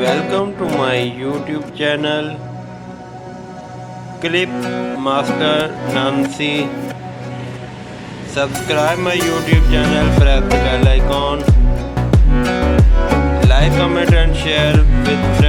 Welcome to my YouTube channel Clip Master Nancy. Subscribe my YouTube channel, press the bell icon, like, comment and share with